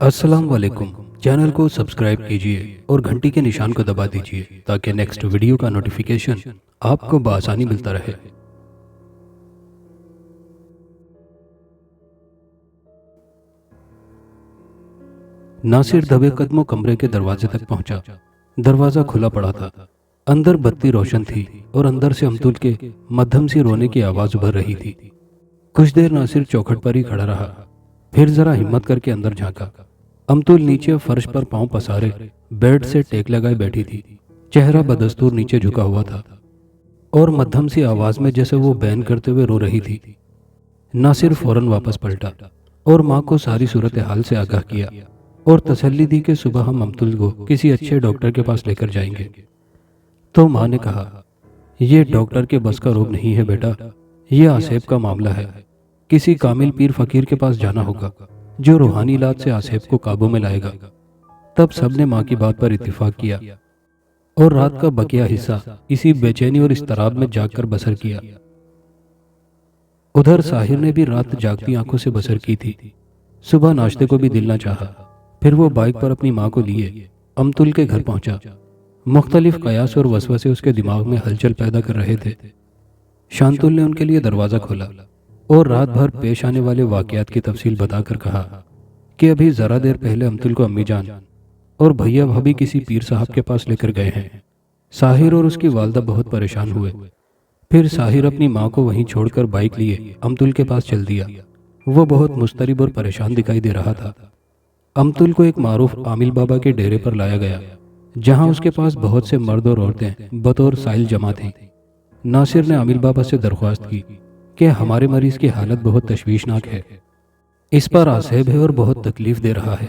अस्सलाम वालेकुम। चैनल को सब्सक्राइब कीजिए और घंटी के निशान को दबा दीजिए ताकि नेक्स्ट वीडियो का नोटिफिकेशन आपको बआसानी मिलता रहे। नासिर दबे कदमों कमरे के दरवाजे तक पहुंचा। दरवाजा खुला पड़ा था। अंदर बत्ती रोशन थी और अंदर से अमतुल के मध्यम सी रोने की आवाज उभर रही थी। कुछ देर नासिर चौखट पर ही खड़ा रहा, फिर जरा हिम्मत करके अंदर झांका। अमतुल नीचे फर्श पर पांव पसारे बेड से टेक लगाए बैठी थी। चेहरा बदस्तूर नीचे झुका हुआ था और मध्यम सी आवाज में जैसे वो बैन करते हुए रो रही थी। नासिर फौरन वापस पलटा और माँ को सारी सूरत हाल से आगाह किया और तसल्ली दी कि सुबह हम अमतुल को किसी अच्छे डॉक्टर के पास लेकर जाएंगे। तो माँ ने कहा, यह डॉक्टर के बस का रोग नहीं है बेटा, यह आसेब का मामला है। किसी कामिल पीर फकीर के पास जाना होगा जो रूहानी इलाज से आसेब को काबू में लाएगा। तब सबने माँ की बात पर इत्तिफाक किया और रात का बकिया हिस्सा इसी बेचैनी और इस्तराब में जागकर बसर किया। उधर साहिर ने भी रात जागती आंखों से बसर की थी। सुबह नाश्ते को भी दिल न चाहा। फिर वो बाइक पर अपनी माँ को लिए अमतुल के घर पहुंचा। मुख्तलिफ कयास और वसवसे उसके दिमाग में हलचल पैदा कर रहे थे। शांतुल ने उनके लिए दरवाज़ा खोला और रात भर पेश आने वाले वाकयात की तफसील बताकर कहा कि अभी ज़रा देर पहले अमतुल को अम्मी जान और भैया भाभी किसी पीर साहब के पास लेकर गए हैं। साहिर और उसकी वालदा बहुत परेशान हुए। फिर साहिर अपनी माँ को वहीं छोड़कर बाइक लिए अमतुल के पास चल दिया। वो बहुत मुस्तरिब और परेशान दिखाई दे रहा था। अमतुल को एक मारूफ आमिल बाबा के डेरे पर लाया गया, जहां उसके पास बहुत से मर्द और औरतें बतौर साइल जमा थीं। नासिर ने आमिल बाबा से दरख्वास्त की कि हमारे मरीज की हालत बहुत तशवीशनाक है, इस पर आसेब है और बहुत तकलीफ दे रहा है,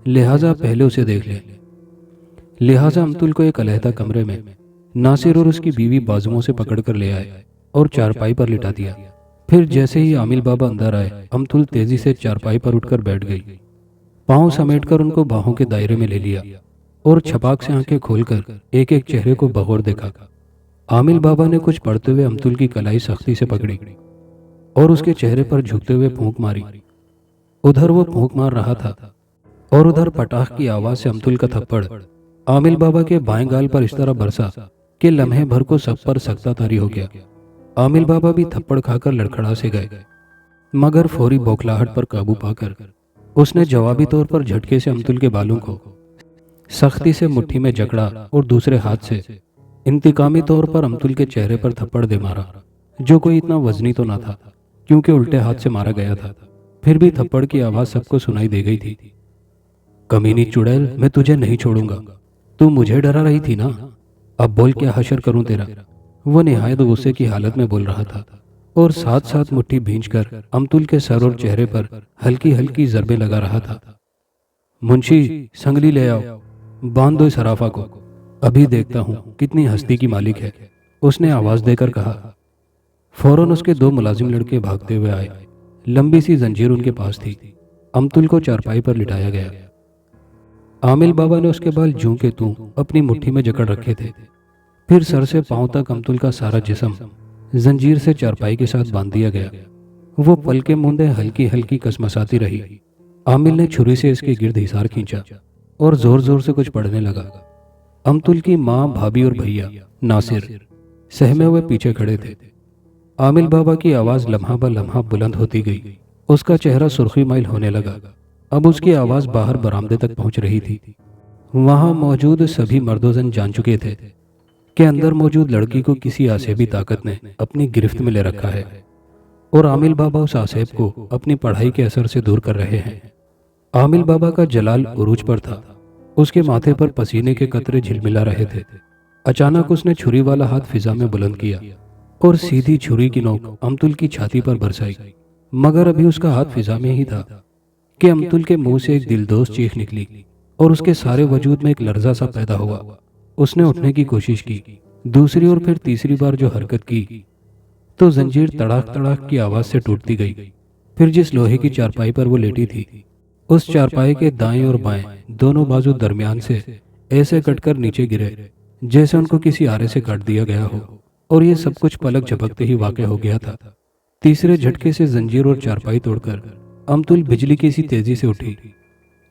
लिहाजा पहले उसे देख ले। लिहाजा अमतुल को एक अलहदा कमरे में नासिर और उसकी बीवी बाजुओं से पकड़कर ले आए और चारपाई पर लिटा दिया। फिर जैसे ही आमिल बाबा अंदर आए, अमतुल तेजी से चारपाई पर उठकर बैठ गई। पांव समेटकर उनको बाहों के दायरे में ले लिया और छपाक से आंखें खोलकर एक एक चेहरे को बगौर देखा। आमिल बाबा ने कुछ पढ़ते हुए अमतुल की कलाई सख्ती से पकड़ी और उसके चेहरे पर झुकते हुए फूंक मारी। उधर वो फूंक मार रहा था और उधर पटाख की आवाज से अमतुल का थप्पड़ आमिल बाबा के बाएं गाल पर इस तरह बरसा कि लम्हे भर को सब पर सख्ता तारी हो गया। आमिल बाबा भी थप्पड़ खाकर लड़खड़ा से गए, मगर फौरी बौखलाहट पर काबू पाकर उसने जवाबी तौर पर झटके से अमतुल के बालों को सख्ती से मुट्ठी में जकड़ा और दूसरे हाथ से इंतकामी तौर पर अमतुल के चेहरे पर थप्पड़ दे मारा, जो कोई इतना वजनी तो ना था क्योंकि उल्टे हाथ से मारा गया था। फिर भी थप्पड़ की आवाज सबको सुनाई दे गई थी। कमीनी चुड़ैल, मैं तुझे नहीं छोड़ूंगा। तू मुझे डरा रही थी ना, अब बोल क्या हशर करूं तेरा। वो निहायत गुस्से की हालत में बोल रहा था और साथ साथ मुट्ठी भींचकर अमतुल के सर और चेहरे पर हल्की हल्की जरबे लगा रहा था। मुंशी, संगली ले आओ, बांध दो इस हराफा को, अभी देखता हूं कितनी हस्ती की मालिक है, उसने आवाज देकर कहा। फौरन उसके दो मुलाजिम लड़के भागते हुए आए। लंबी सी जंजीर उनके पास थी। अमतुल को चारपाई पर लिटाया गया। आमिल बाबा ने उसके बाल जूं के तूं अपनी मुट्ठी में जकड़ रखे थे। फिर सर से पांव तक अमतुल का सारा जिस्म जंजीर से चारपाई के साथ बांध दिया गया। वो पलके मूंदे हल्की हल्की कसमसाती रही। आमिल ने छुरी से इसके गिर्द हिसार खींचा और जोर जोर से कुछ पढ़ने लगा। अमतुल की माँ, भाभी और भैया नासिर सहमे हुए पीछे खड़े थे। आमिल बाबा की आवाज लम्हा ब लम्हा बुलंद होती गई। उसका चेहरा सुर्खी माइल होने लगा। अब उसकी आवाज बाहर बरामदे तक पहुंच रही थी। वहां मौजूद सभी मर्दोजन जान चुके थे कि अंदर मौजूद लड़की को किसी आसेबी ताकत ने अपनी गिरफ्त में ले रखा है और आमिल बाबा उस आसेब को अपनी पढ़ाई के असर से दूर कर रहे हैं। आमिल बाबा का जलाल उरूज पर था। उसके माथे पर पसीने के कतरे झिलमिला रहे थे। अचानक उसने छुरी वाला हाथ फिजा में बुलंद किया और सीधी छुरी की नोक अमतुल की छाती पर बरसाई। मगर अभी उसका हाथ फिजा में ही था कि अमतुल के मुंह से एक दिलदोज चीख निकली और उसके सारे वजूद में एक लर्जा सा पैदा हुआ। उसने उठने की कोशिश की। दूसरी और फिर तीसरी बार जो हरकत की तो जंजीर तड़ाक तड़ाक की आवाज से टूटती गई। फिर जिस लोहे की चारपाई पर वो लेटी थी, उस चारपाई के दाएं और बाएं दोनों बाजू दरमियान से ऐसे कटकर नीचे गिरे जैसे उनको किसी आरे से काट दिया गया हो। और ये सब कुछ पलक झपकते ही वाक़ हो गया था। तीसरे झटके से जंजीर और चारपाई तोड़कर अमतुल बिजली की सी तेजी से उठी।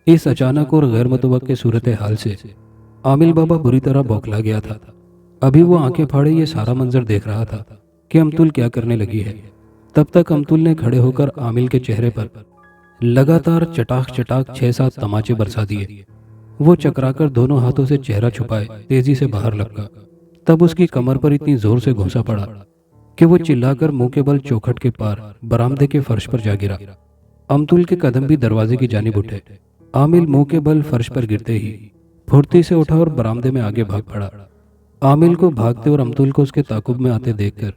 इस अचानक और गैर मुतवक्के सूरत हाल से आमिल बाबा बुरी तरह बौखला गया था। अभी वो आंखें फाड़े ये सारा मंजर देख रहा था कि अमतुल क्या करने लगी है। तब तक अमतुल ने खड़े होकर आमिल के चेहरे पर लगातार चटाक चटाक 6-7 तमाचे बरसा दिए। वो चकराकर दोनों हाथों से चेहरा छुपाए तेजी से बाहर लपका। तब उसकी कमर पर इतनी जोर से घूंसा पड़ा कि वो चिल्लाकर मुंह के बल चौखट के पार बरामदे के फर्श पर जा गिरा। अमतुल के कदम भी दरवाजे की जानिब उठे। आमिल मुंह के बल फर्श पर गिरते ही फुर्ती से उठा और बरामदे में आगे भाग पड़ा। आमिल को भागते और अमतुल को उसके ताकुब में आते देखकर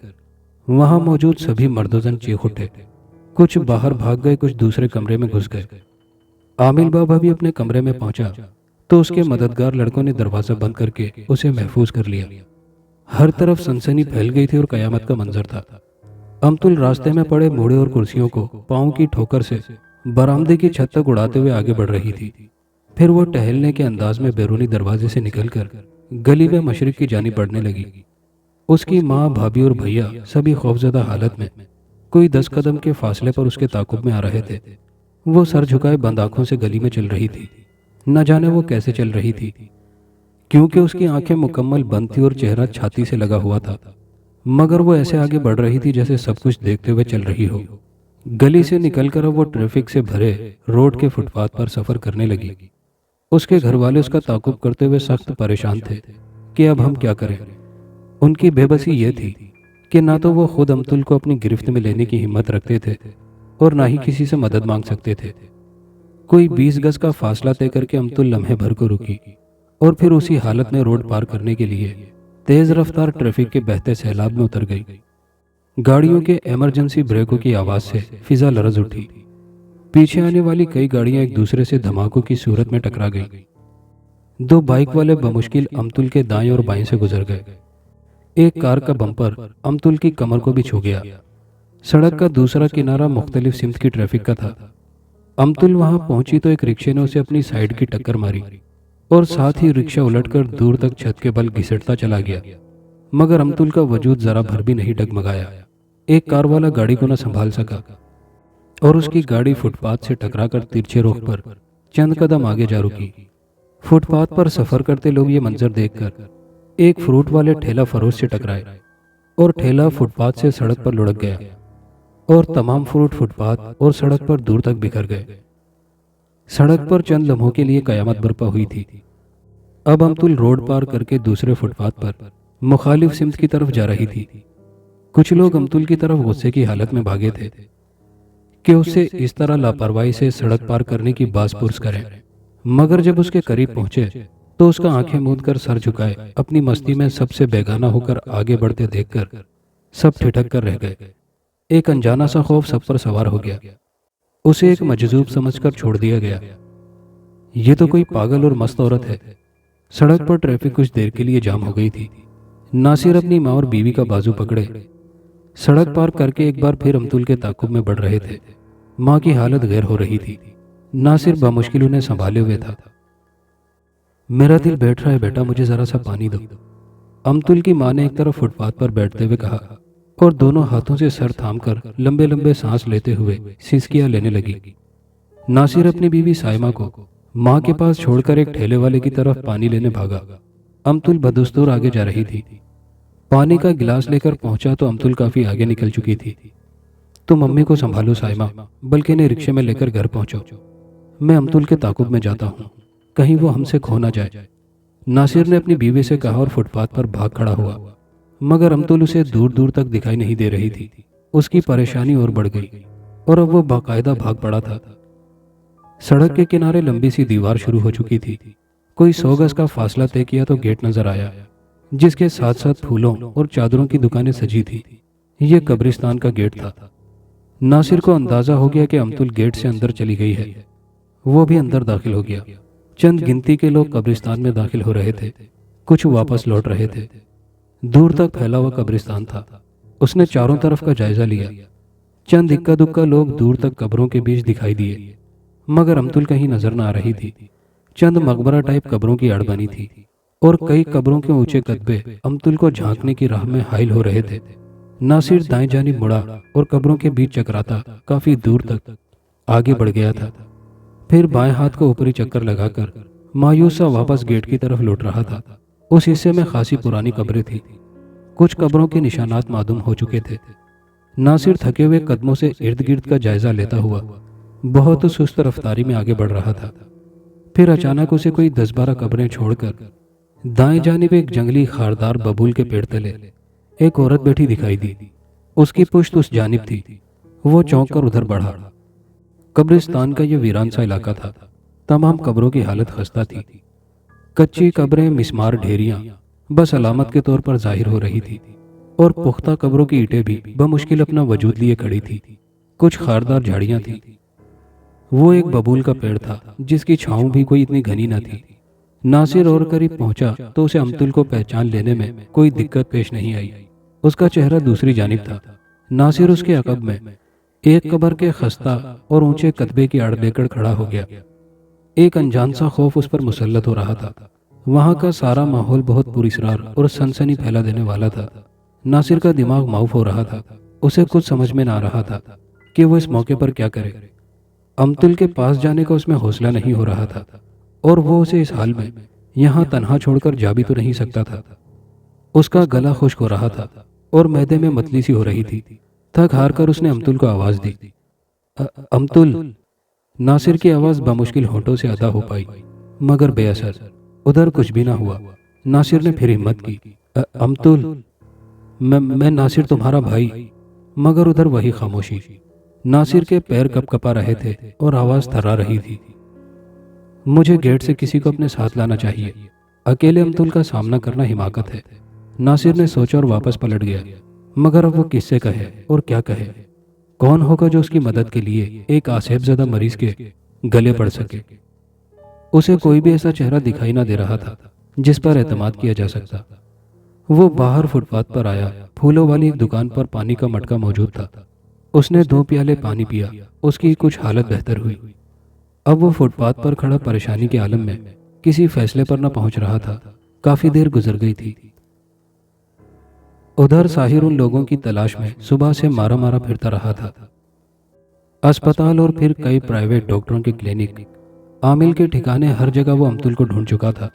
वहां मौजूद सभी मर्दोजन चीख उठे। कुछ बाहर भाग गए, कुछ दूसरे कमरे में घुस गए। आमिल बाबा भी अपने कमरे में पहुंचा तो उसके मददगार लड़कों ने दरवाजा बंद करके उसे महफूज कर लिया। हर तरफ सनसनी फैल गई थी और कयामत का मंजर था। अमतुल रास्ते में पड़े मूढ़े और कुर्सियों को पांव की ठोकर से बरामदे की छत तक उड़ाते हुए आगे बढ़ रही थी। फिर वो टहलने के अंदाज में बैरूनी दरवाजे से निकलकर गली में मशरिक की जानिब बढ़ने लगी। उसकी माँ, भाभी और भैया सभी खौफजदा हालत में कोई 10 कदम के फासले पर उसके ताकुब में आ रहे थे। वो सर झुकाए बंद आंखों से गली में चल रही थी। न जाने वो कैसे चल रही थी, क्योंकि उसकी आंखें मुकम्मल बंद थी और चेहरा छाती से लगा हुआ था। मगर वो ऐसे आगे बढ़ रही थी जैसे सब कुछ देखते हुए चल रही हो। गली से निकलकर अब वो ट्रैफिक से भरे रोड के फुटपाथ पर सफर करने लगी। उसके घर वाले उसका ताकुब करते हुए सख्त परेशान थे कि अब हम क्या करें। उनकी बेबसी ये थी कि ना तो वो खुद अमतुल को अपनी गिरफ्त में लेने की हिम्मत रखते थे और ना ही किसी से मदद मांग सकते थे। कोई 20 गज का फासला तय करके अमतुल लम्हे भर को रुकी और फिर उसी हालत में रोड पार करने के लिए तेज रफ्तार ट्रैफिक के बहते सैलाब में उतर गई। गाड़ियों के इमरजेंसी ब्रेकों की आवाज से फिजा लरज उठी। पीछे आने वाली कई गाड़ियां एक दूसरे से धमाकों की सूरत में टकरा गईं। 2 बाइक वाले बमुश्किल अमतुल के दाएं और बाएं से गुजर गए। एक कार का बम्पर अमतुल की कमर को भी छू गया। सड़क का दूसरा किनारा मुख्तलिफ सिमत की ट्रैफिक का था। अमतुल वहां पहुंची तो एक रिक्शे ने उसे अपनी साइड की टक्कर मारी और साथ ही रिक्शा उलटकर दूर तक छत के बल घिसटता चला गया। मगर अमतुल का वजूद जरा भर भी नहीं डगमगाया। एक कार वाला गाड़ी को न संभाल सका और उसकी गाड़ी फुटपाथ से टकराकर तिरछे रुख पर चंद कदम आगे जा रुकी। फुटपाथ पर सफर करते लोग ये मंजर देखकर एक फ्रूट वाले ठेला फरोश से टकराए और ठेला फुटपाथ से सड़क पर लुढ़क गया और तमाम फ्रूट फुटपाथ और सड़क पर दूर तक बिखर गए। सड़क पर चंद लम्हों के लिए कयामत बर्पा हुई थी। अब अमतुल रोड पार करके दूसरे फुटपाथ पर मुखालिफ सिमत की तरफ जा रही थी। कुछ लोग अमतुल की तरफ गुस्से की हालत में भागे थे कि उससे इस तरह लापरवाही से सड़क पार करने की बास पुरस करें। मगर जब उसके करीब पहुंचे तो उसका आंखें मूंद कर सर झुकाए अपनी मस्ती में सबसे बेगाना होकर आगे बढ़ते देखकर सब ठिठक कर रह गए। एक अनजाना सा खौफ सब पर सवार हो गया। उसे एक मजजूब समझकर छोड़ दिया गया। ये तो कोई पागल और मस्त औरत है। सड़क पर ट्रैफिक कुछ देर के लिए जाम हो गई थी। नासिर अपनी माँ और बीवी का बाजू पकड़े सड़क पार करके एक बार फिर अमतुल के ताकुब में बढ़ रहे थे। माँ की हालत गैर हो रही थी। नासिर बामुश्किल उन्हें संभाले हुए था। मेरा दिल बैठ रहा है बेटा, मुझे जरा सा पानी दो, अमतुल की माँ ने एक तरफ फुटपाथ पर बैठते हुए कहा और दोनों हाथों से सर थामकर लंबे लंबे सांस लेते हुए सिसकियां लेने लगी। नासिर अपनी बीवी साइमा को माँ के पास छोड़कर एक ठेले वाले की तरफ पानी लेने भागा। अमतुल बदस्तूर आगे जा रही थी। पानी का गिलास लेकर पहुंचा तो अमतुल काफी आगे निकल चुकी थी। तुम मम्मी को संभालो साइमा, बल्कि इन्हें रिक्शे में लेकर घर पहुंचो। मैं अमतुल के ताकुब में जाता हूँ, कहीं वो हमसे खो ना जाए। नासिर ने अपनी बीवी से कहा और फुटपाथ पर भाग खड़ा हुआ। मगर अमतुल उसे दूर दूर तक दिखाई नहीं दे रही थी। उसकी परेशानी और बढ़ गई और अब वो बाकायदा भाग पड़ा था। सड़क के किनारे लंबी सी दीवार शुरू हो चुकी थी। कोई 100 गज का फासला तय किया तो गेट नजर आया, जिसके साथ साथ फूलों और चादरों की दुकानें सजी थी। ये कब्रिस्तान का गेट था। नासिर को अंदाजा हो गया कि अमतुल गेट से अंदर चली गई है। वो भी अंदर दाखिल हो गया। चंद गिनती के लोग कब्रिस्तान में दाखिल हो रहे थे, कुछ वापस लौट रहे थे। दूर तक फैला हुआ कब्रिस्तान था। उसने चारों तरफ का जायजा लिया। चंद इक्का दुक्का लोग दूर तक कब्रों के बीच दिखाई दिए, मगर अमतुल कहीं नजर न आ रही थी। चंद मकबरा टाइप कब्रों की आड़ बनी थी और कई कब्रों के ऊंचे कदबे अमतुल को झांकने की राह में हाइल हो रहे थे। नासिर दाएं जानिब मुड़ा और कब्रों के बीच चकराता काफी दूर तक आगे बढ़ गया था। फिर बाएं हाथ को ऊपरी चक्कर लगाकर मायूस सा वापस गेट की तरफ लौट रहा था। उस हिस्से में खासी पुरानी कब्रें थी। कुछ कब्रों के निशानात मालूम हो चुके थे। नासिर थके हुए कदमों से इर्द गिर्द का जायजा लेता हुआ बहुत सुस्त रफ्तारी में आगे बढ़ रहा था। फिर अचानक उसे कोई 10-12 कब्रें छोड़कर दाएं जानिब एक जंगली खारदार बबूल के पेड़ तले एक औरत बैठी दिखाई दी। उसकी पुश्त उस जानिब थी। वो चौंक कर उधर बढ़ा। कब्रिस्तान का यह वीरान सा इलाका था। तमाम कब्रों की हालत खस्ता थी। कच्ची कब्रें, मिस्मार ढेरियां बस अलामत के तौर पर जाहिर हो रही थी और पुख्ता कब्रों की ईंटें भी बमुश्किल अपना वजूद लिए खड़ी थी। कुछ खारदार झाड़ियां थी। वो एक बबूल का पेड़ था जिसकी छांव भी कोई इतनी घनी न थी। नासिर और करीब पहुंचा तो उसे अमतुल को पहचान लेने में कोई दिक्कत पेश नहीं आई। उसका चेहरा दूसरी जानिब था। नासिर उसके अकब में एक कब्र के खस्ता और ऊंचे कतबे की आड़ लेकर खड़ा हो गया। एक अनजान सा खौफ उस पर मुसल्लत हो रहा था। वहां का सारा माहौल बहुत पुरस्रार और सनसनी फैला देने वाला था। नासिर का दिमाग माउफ हो रहा था। उसे कुछ समझ में ना आ रहा था कि वो इस मौके पर क्या करे। अमतुल के पास जाने का उसमें हौसला नहीं हो रहा था और वो उसे इस हाल में यहाँ तन्हा छोड़कर जा भी तो नहीं सकता था। उसका गला खुश्क हो रहा था और मैदे में मतली सी हो रही थी। थक हार कर उसने अमतुल को आवाज दी। अमतुल। नासिर की आवाज बमुश्किल होठों से अदा हो पाई मगर बेअसर। उधर कुछ भी ना हुआ। नासिर ने फिर हिम्मत की। अमतुल, मैं नासिर तुम्हारा भाई। मगर उधर वही खामोशी। नासिर के पैर कपकपा रहे थे और आवाज थर्रा रही थी। मुझे गेट से किसी को अपने साथ लाना चाहिए। अकेले अमतुल का सामना करना हिमाकत है। नासिर ने सोचा और वापस पलट गया। मगर अब वो किससे कहे और क्या कहे? कौन होगा जो उसकी मदद के लिए एक आसेबज़दा मरीज के गले पड़ सके? उसे कोई भी ऐसा चेहरा दिखाई ना दे रहा था जिस पर एतमाद किया जा सकता। वो बाहर फुटपाथ पर आया। फूलों वाली एक दुकान पर पानी का मटका मौजूद था। उसने 2 प्याले पानी पिया। उसकी कुछ हालत बेहतर हुई। अब वो फुटपाथ पर खड़ा परेशानी के आलम में किसी फैसले पर न पहुंच रहा था। काफी देर गुजर गई थी। उधर साहिर उन लोगों की तलाश में सुबह से मारा मारा फिरता रहा था। अस्पताल और फिर कई प्राइवेट डॉक्टरों के क्लिनिक, आमिल के ठिकाने, हर जगह वो अमतुल को ढूंढ चुका था।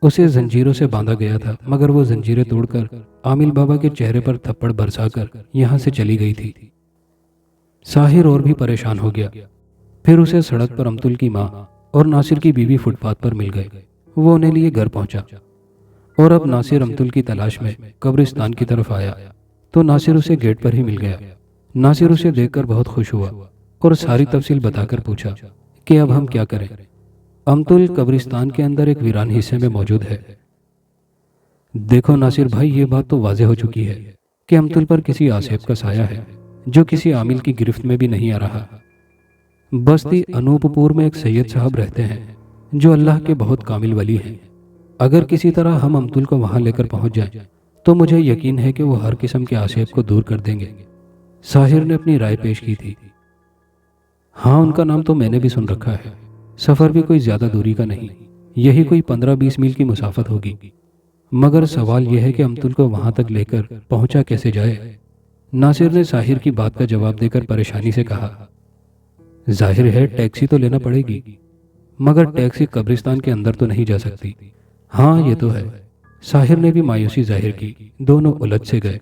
उसे जंजीरों से बांधा गया था मगर वो जंजीरें तोड़कर आमिल बाबा के चेहरे पर थप्पड़ बरसाकर यहाँ से चली गई थी। साहिर और भी परेशान हो गया। फिर उसे सड़क पर अमतुल की माँ और नासिर की बीवी फुटपाथ पर मिल गए। वो उन्हें लिए घर पहुंचा और अब नासिर अमतुल की तलाश में कब्रिस्तान की तरफ आया तो नासिर उसे गेट पर ही मिल गया। नासिर उसे देखकर बहुत खुश हुआ और सारी तफसील बताकर पूछा कि अब हम क्या करें। अमतुल कब्रिस्तान के अंदर एक वीरान हिस्से में मौजूद है। देखो नासिर भाई, ये बात तो वाज़ेह हो चुकी है कि अमतुल पर किसी आसेब का साया है जो किसी आमिल की गिरफ्त में भी नहीं आ रहा। बस्ती अनूपपुर में एक सैयद साहब रहते हैं जो अल्लाह के बहुत कामिल वली हैं। अगर किसी तरह हम अमतुल को वहां लेकर पहुंच जाएं तो मुझे यकीन है कि वो हर किस्म के आसेब को दूर कर देंगे। साहिर ने अपनी राय पेश की थी। हाँ, उनका नाम तो मैंने भी सुन रखा है। सफ़र भी कोई ज़्यादा दूरी का नहीं, यही कोई 15-20 मील की मुसाफत होगी। मगर सवाल यह है कि अमतुल को वहां तक लेकर पहुंचा कैसे जाए। नासिर ने साहिर की बात का जवाब देकर परेशानी से कहा, जाहिर है टैक्सी तो लेना पड़ेगी, मगर टैक्सी कब्रिस्तान के अंदर तो नहीं जा सकती। हाँ ये तो है। साहिर ने भी मायूसी जाहिर की। दोनों उलझ से गए।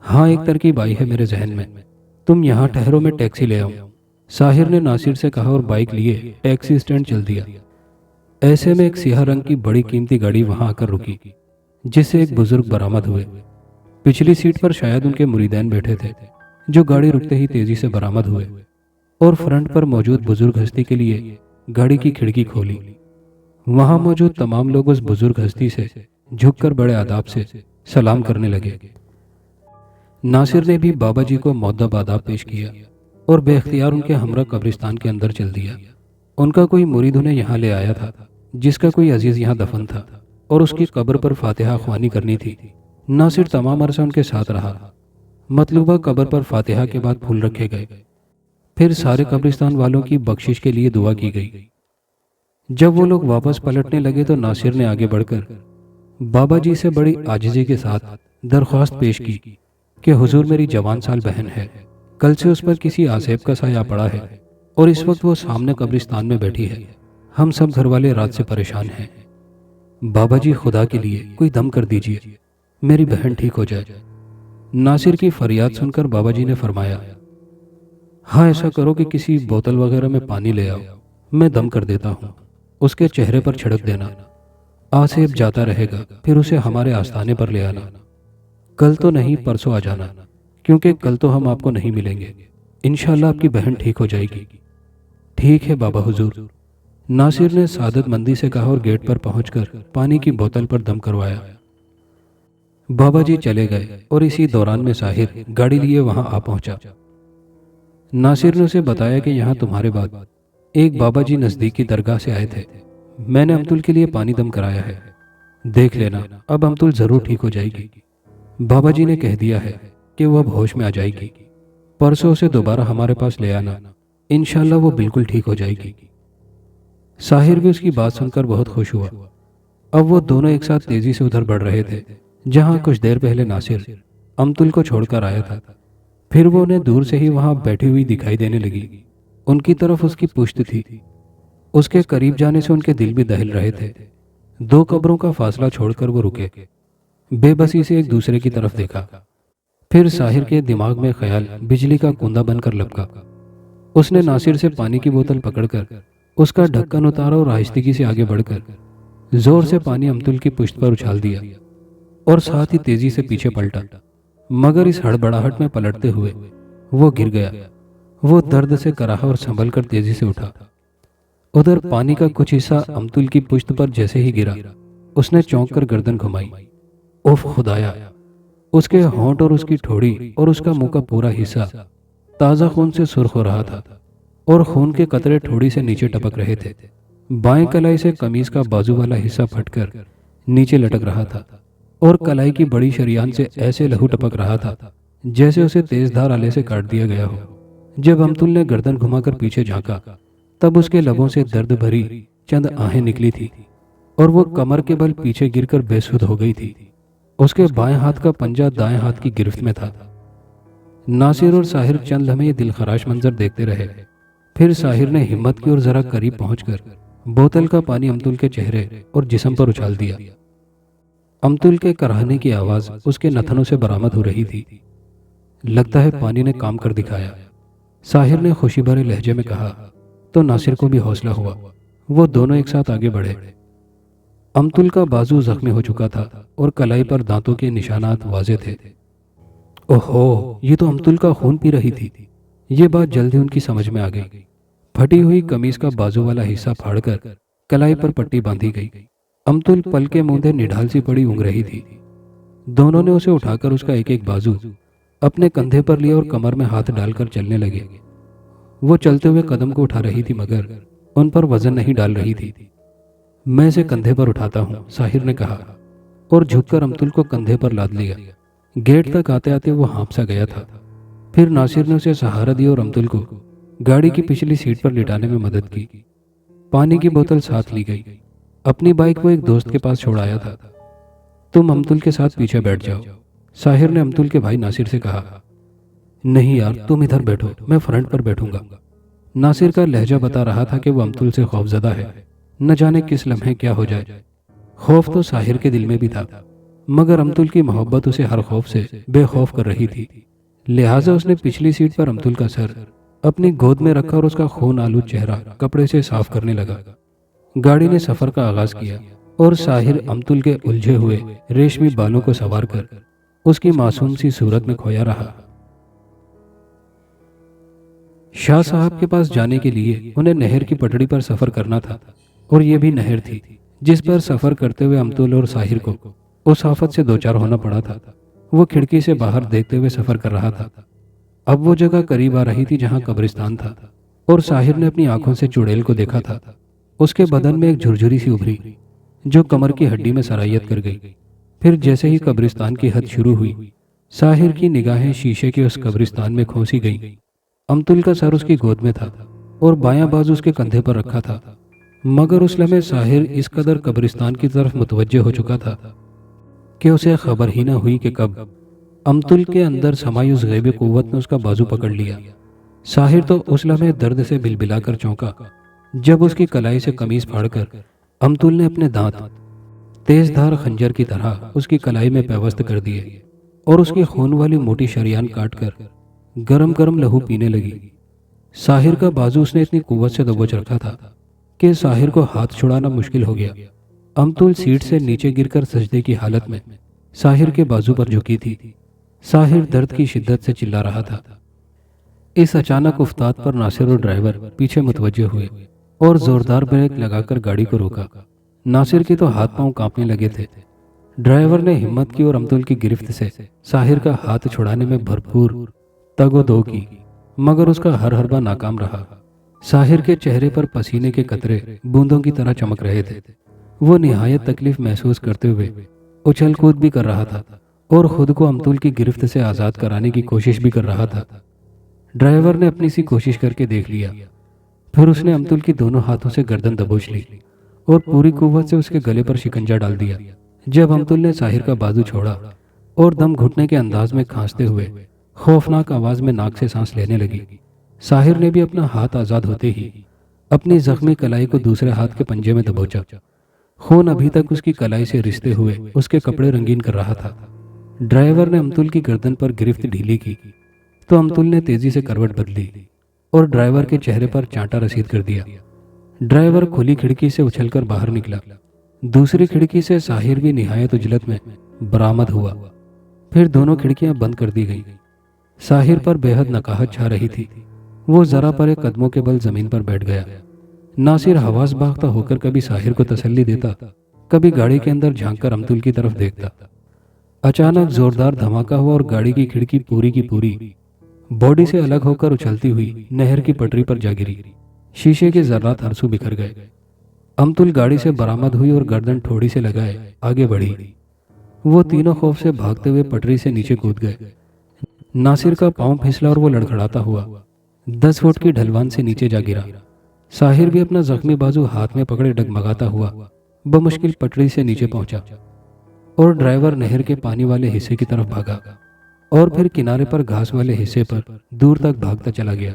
हाँ, एक तरकीब आई है मेरे जहन में। तुम यहाँ ठहरो, मैं टैक्सी ले आऊं। साहिर ने नासिर से कहा और बाइक लिए टैक्सी स्टैंड चल दिया। ऐसे में एक सियाह रंग की बड़ी कीमती गाड़ी वहां आकर रुकी जिससे एक बुजुर्ग बरामद हुए। पिछली सीट पर शायद उनके मुरीदैन बैठे थे जो गाड़ी रुकते ही तेजी से बरामद हुए और फ्रंट पर मौजूद बुजुर्ग हस्ती के लिए गाड़ी की खिड़की खोली। वहां मौजूद तमाम लोग उस बुजुर्ग हस्ती से झुककर बड़े आदाब से सलाम करने लगे। नासिर ने भी बाबा जी को मुअद्दब आदाब पेश किया और बेख्तियार उनके हमरा कब्रिस्तान के अंदर चल दिया। उनका कोई मुरीद उन्हें यहाँ ले आया था जिसका कोई अजीज यहाँ दफन था और उसकी कब्र पर फातिहा ख्वानी करनी थी। नासिर तमाम अरसा उनके साथ रहा। मतलूबा कब्र पर फातिहा के बाद फूल रखे गए। फिर सारे कब्रिस्तान वालों की बख्शिश के लिए दुआ की गई। जब वो लोग वापस पलटने लगे तो नासिर ने आगे बढ़कर बाबा जी से बड़ी आजिज़ी के साथ दरख्वास्त पेश की कि हुजूर, मेरी जवान साल बहन है, कल से उस पर किसी आसेब का साया पड़ा है और इस वक्त वो सामने कब्रिस्तान में बैठी है। हम सब घर वाले रात से परेशान हैं। बाबा जी, खुदा के लिए कोई दम कर दीजिए, मेरी बहन ठीक हो जाए। नासिर की फरियाद सुनकर बाबा जी ने फरमाया, हाँ, ऐसा करो कि किसी बोतल वगैरह में पानी ले आओ, मैं दम कर देता हूँ। उसके चेहरे पर छिड़क देना। आसेब जाता रहेगा, फिर उसे हमारे आस्थाने पर ले आना। कल तो नहीं, परसों आ जाना, क्योंकि कल तो हम आपको नहीं मिलेंगे। इंशाल्लाह आपकी बहन ठीक हो जाएगी। ठीक है बाबा हुजूर, नासिर ने सादतमंदी से कहा और गेट पर पहुंचकर पानी की बोतल पर दम करवाया। बाबा जी चले गए और इसी दौरान में साहिर गाड़ी लिए वहां आ पहुंचा। नासिर ने उसे बताया कि यहाँ तुम्हारे बाद एक बाबा जी नजदीकी दरगाह से आए थे। मैंने अमतुल के लिए पानी दम कराया है, देख लेना, अब अमतुल जरूर ठीक हो जाएगी। बाबा जी ने कह दिया है कि वो अब होश में आ जाएगी। परसों उसे दोबारा हमारे पास ले आना, इंशाल्लाह वो बिल्कुल ठीक हो जाएगी। साहिर भी उसकी बात सुनकर बहुत खुश हुआ। अब वो दोनों एक साथ तेजी से उधर बढ़ रहे थे जहां कुछ देर पहले नासिर अमतुल को छोड़कर आया था। फिर वो उन्हें दूर से ही वहां बैठी हुई दिखाई देने लगी। उनकी तरफ उसकी पुश्त थी। उसके करीब जाने से उनके दिल भी दहल रहे थे। दो कब्रों का फासला छोड़कर वो रुके, बेबसी से एक दूसरे की तरफ देखा। फिर साहिर के दिमाग में ख्याल बिजली का कूंदा बनकर लपका। उसने नासिर से पानी की बोतल पकड़कर उसका ढक्कन उतारा और आहिस्दगी से आगे बढ़कर जोर से पानी अमतुल की पुश्त पर उछाल दिया और साथ ही तेजी से पीछे पलटा। मगर इस हड़बड़ाहट में पलटते हुए वो गिर गया। वो दर्द से कराहा और संभल कर तेजी से उठा। उधर पानी का कुछ हिस्सा अमतुल की पुश्त पर जैसे ही गिरा, उसने चौंक कर गर्दन घुमाई। उफ खुदाया! उसके होंठ और उसकी ठोड़ी और उसका मुंह का पूरा हिस्सा ताजा खून से सुर्ख हो रहा था और खून के कतरे ठोड़ी से नीचे टपक रहे थे। बाएं कलाई से कमीज का बाजू वाला हिस्सा फटकर नीचे लटक रहा था और कलाई की बड़ी शरियान से ऐसे लहू टपक रहा था जैसे उसे तेजधार आले से काट दिया गया हो। जब अमतुल ने गर्दन घुमाकर पीछे झांका, तब उसके लबों से दर्द भरी चंद आहें निकली थी और वो कमर के बल पीछे गिरकर बेसुध हो गई थी। उसके बाएं हाथ का पंजा दाएं हाथ की गिरफ्त में था। नासिर और साहिर चंद लम्हे ये दिलखराश मंजर देखते रहे। फिर साहिर ने हिम्मत की और जरा करीब पहुंचकर बोतल का पानी अमतुल के चेहरे और जिस्म पर उछाल दिया। अमतुल के कराहने की आवाज उसके नथनों से बरामद हो रही थी। लगता है पानी ने काम कर दिखाया, साहिर ने खुशी भरे लहजे में कहा। तो नासिर को भी हौसला हुआ। वो दोनों एक साथ आगे बढ़े। अमतुल का बाजू जख्मी हो चुका था और कलाई पर दांतों के निशानात वाजे थे। ओहो, ये तो अमतुल का खून पी रही थी। ये बात जल्दी उनकी समझ में आ गई। फटी हुई कमीज का बाजू वाला हिस्सा फाड़कर कलाई पर पट्टी बांधी गई। अमतुल पल के मूंधे निढाल सी पड़ी ऊँग रही थी। दोनों ने उसे उठाकर उसका एक एक बाजू अपने कंधे पर लिया और कमर में हाथ डालकर चलने लगे। वो चलते हुए कदम को उठा रही थी मगर उन पर वजन नहीं डाल रही थी। मैं इसे कंधे पर उठाता हूँ, साहिर ने कहा और झुककर अमतुल को कंधे पर लाद लिया। गेट तक आते आते वो हाँफ सा गया था। फिर नासिर ने उसे सहारा दिया और अमतुल को गाड़ी की पिछली सीट पर लिटाने में मदद की। पानी की बोतल साथ ली गई। अपनी बाइक वो एक दोस्त के पास छोड़ आया था। तुम अमतुल के साथ पीछे बैठ जाओ, साहिर ने अमतुल के भाई नासिर से कहा। नहीं यार, तुम इधर बैठो, मैं फ्रंट पर बैठूंगा। नासिर का लहजा बता रहा था कि वो अमतुल से खौफजदा है, न जाने किस लम्हे क्या हो जाए। खौफ तो साहिर के दिल में भी था, मगर अमतुल की मोहब्बत उसे हर खौफ से बेखौफ कर रही थी। लिहाजा उसने पिछली सीट पर अमतुल का सर अपनी गोद में रखा और उसका खून आलूद चेहरा कपड़े से साफ करने लगा। गाड़ी ने सफर का आगाज किया और साहिर अमतुल के उलझे हुए रेशमी बालों को संवार कर उसकी मासूम सी सूरत में खोया रहा। शाह साहब के पास जाने के लिए उन्हें नहर की पटड़ी पर सफर करना था और ये भी नहर थी जिस पर सफर करते हुए अमतुल और साहिर को उस आफत से दो चार होना पड़ा था। वो खिड़की से बाहर देखते हुए सफर कर रहा था। अब वो जगह करीब आ रही थी जहां कब्रिस्तान था और साहिर ने अपनी आंखों से चुड़ैल को देखा था। उसके बदन में एक झुरझुरी सी उभरी जो कमर की हड्डी में सरायत कर गई। फिर जैसे ही कब्रिस्तान की हद शुरू हुई, साहिर की निगाहें शीशे के उस कब्रिस्तान में खोसी गईं। अमतुल का सर उसकी गोद में था और बायां बाजू उसके कंधे पर रखा था, मगर उस लम्हे साहिर इस कदर कब्रिस्तान की तरफ मुतवज्जे हो चुका था कि उसे खबर ही न हुई कि कब अमतुल के अंदर समाई उस गैबी कुव्वत ने उसका बाजू पकड़ लिया। साहिर तो उस लम्हे दर्द से बिलबिलाकर चौंका जब उसकी कलाई से कमीज फाड़कर अमतुल ने अपने दांत तेजधार खंजर की तरह उसकी कलाई में पेवस्त कर दिए और उसकी खून वाली मोटी शरियान काटकर गरम गरम लहू पीने लगी। साहिर का बाजू उसने इतनी कुव्वत से दबोच रखा था कि साहिर को हाथ छुड़ाना मुश्किल हो गया। अमतुल सीट से नीचे गिरकर सजदे की हालत में साहिर के बाजू पर झुकी थी। साहिर दर्द की शिद्दत से चिल्ला रहा था। इस अचानक उफ्ताद पर नासिर और ड्राइवर पीछे मुतवज्जे हुए और जोरदार ब्रेक लगाकर गाड़ी को रोका। नासिर के तो हाथ पांव कांपने लगे थे। ड्राइवर ने हिम्मत की और अमतुल की गिरफ्त से साहिर का हाथ छुड़ाने में भरपूर तगोदो की, मगर उसका हर हरबा नाकाम रहा। साहिर के चेहरे पर पसीने के कतरे बूंदों की तरह चमक रहे थे। वो निहायत तकलीफ महसूस करते हुए उछल कूद भी कर रहा था और खुद को अमतुल की गिरफ्त से आज़ाद कराने की कोशिश भी कर रहा था। ड्राइवर ने अपनी सी कोशिश करके देख लिया, फिर उसने अमतुल की दोनों हाथों से गर्दन दबोच ली और पूरी कुव्वत से उसके गले पर शिकंजा डाल दिया। जब अमतुल ने साहिर का बाजू छोड़ा और दम घुटने के अंदाज में खांसते हुए खौफनाक आवाज में नाक से सांस लेने लगी, साहिर ने भी अपना हाथ आज़ाद होते ही अपनी जख्मी कलाई को दूसरे हाथ के पंजे में दबोचा। खून अभी तक उसकी कलाई से रिश्ते हुए उसके कपड़े रंगीन कर रहा था। ड्राइवर ने अमतुल की गर्दन पर गिरफ्त ढीली की तो अमतुल ने तेजी से करवट बदली और ड्राइवर के चेहरे पर चांटा रसीद कर दिया। ड्राइवर खुली खिड़की से उछलकर बाहर निकला। दूसरी खिड़की से साहिर भी निहायत उजलत में बरामद हुआ। फिर दोनों खिड़कियां बंद कर दी गईं। साहिर पर बेहद नकाहत छा रही थी। वो जरा परे कदमों के बल जमीन पर बैठ गया। नासिर हवास बागता होकर कभी साहिर को तसल्ली देता, कभी गाड़ी के अंदर झांककर अमतुल की तरफ देखता। अचानक जोरदार धमाका हुआ और गाड़ी की खिड़की पूरी की पूरी बॉडी से अलग होकर उछलती हुई नहर की पटरी पर जा गिरी। शीशे के जर्रात हरसू बिखर गए। अमतुल गाड़ी से बरामद हुई और गर्दन ठोड़ी से लगाए आगे बढ़ी। वो तीनों खौफ से भागते हुए पटरी से नीचे कूद गए। नासिर का पांव फिसला और वो लड़खड़ाता हुआ 10 फुट की ढलवान से नीचे जा गिरा। साहिर भी अपना जख्मी बाजू हाथ में पकड़े डगमगाता हुआ बमुश्किल पटरी से नीचे पहुंचा और ड्राइवर नहर के पानी वाले हिस्से की तरफ भागा और फिर किनारे पर घास वाले हिस्से पर दूर तक भागता चला गया।